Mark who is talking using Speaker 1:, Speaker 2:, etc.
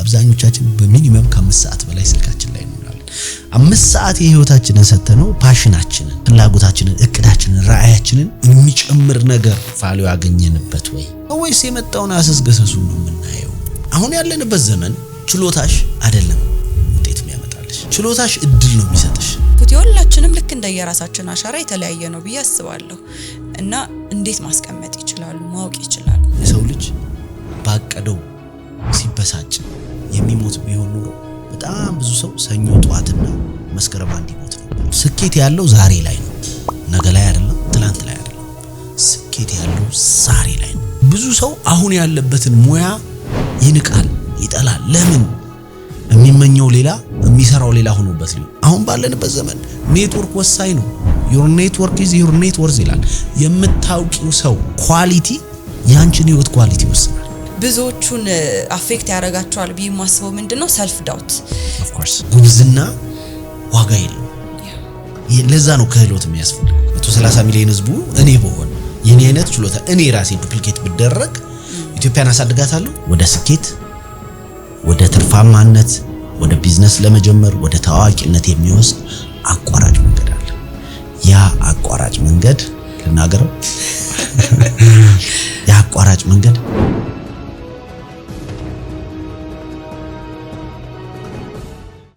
Speaker 1: አብዛኞቻችን በሚኒመም ከ5 ሰዓት በላይ ስልካችን ላይ እንውላለን። 5 ሰዓት የህይወታችንን ሰተነው ፓሽናችንን፣ ፍላጎታችንን፣ እቅዳችንን፣ ራዕያችንን የሚጨምር ነገር ቫልዩ ያገኘንበት ወይስ የመጣውን አሰስገሰሱ ነው የምናየው? አሁን ያለንበት ዘመን ችሎታሽ አይደለም ውጤት የሚያመጣልሽ፣ ችሎታሽ እድል ነው የሚሰጥሽ።
Speaker 2: ሁላችንም ልክ እንደየራሳችን አሻራ የተለያየ ነው ብዬ አስባለሁ። እና እንዴት ማስቀመጥ ይችላሉ ማወቅ ይችላሉ?
Speaker 1: የሰው ልጅ ባቀደው ሲበሳጭ የሚሞት ቢሆን ኖሮ በጣም ብዙ ሰው ሰኞ ጧትና መስከረም አንድ ይሞት ነበር። ስኬት ያለው ዛሬ ላይ ነው፣ ነገ ላይ አይደለም፣ ትላንት ላይ አይደለም። ስኬት ያለው ዛሬ ላይ ነው። ብዙ ሰው አሁን ያለበትን ሙያ ይንቃል፣ ይጠላል። ለምን? የሚመኘው ሌላ የሚሰራው ሌላ ሆኖበት ነው። አሁን ባለንበት ዘመን ኔትወርክ ወሳኝ ነው። your network is your net worth ይላል። የምታውቂው ሰው ኳሊቲ ያንቺን ህይወት ኳሊቲ ይወስናል።
Speaker 2: ብዙዎቹን አፌክት ያደርጋቸዋል ብዬ ማስበው ምንድነው self doubt።
Speaker 1: of course ጉብዝና ዋጋ የለውም። ለዛ ነው ክህሎት የሚያስፈልገው። 130 ሚሊዮን ህዝቡ እኔ በሆን የኔ አይነት ችሎታ እኔ ራሴ ዱፕሊኬት ብደረግ ኢትዮጵያን አሳድጋታለሁ ወደ ስኬት፣ ወደ ትርፋማነት፣ ወደ ቢዝነስ ለመጀመር፣ ወደ ታዋቂነት የሚወስድ አቋራጭ መንገድ አለ። ያ አቋራጭ መንገድ ልናገረው ያ አቋራጭ መንገድ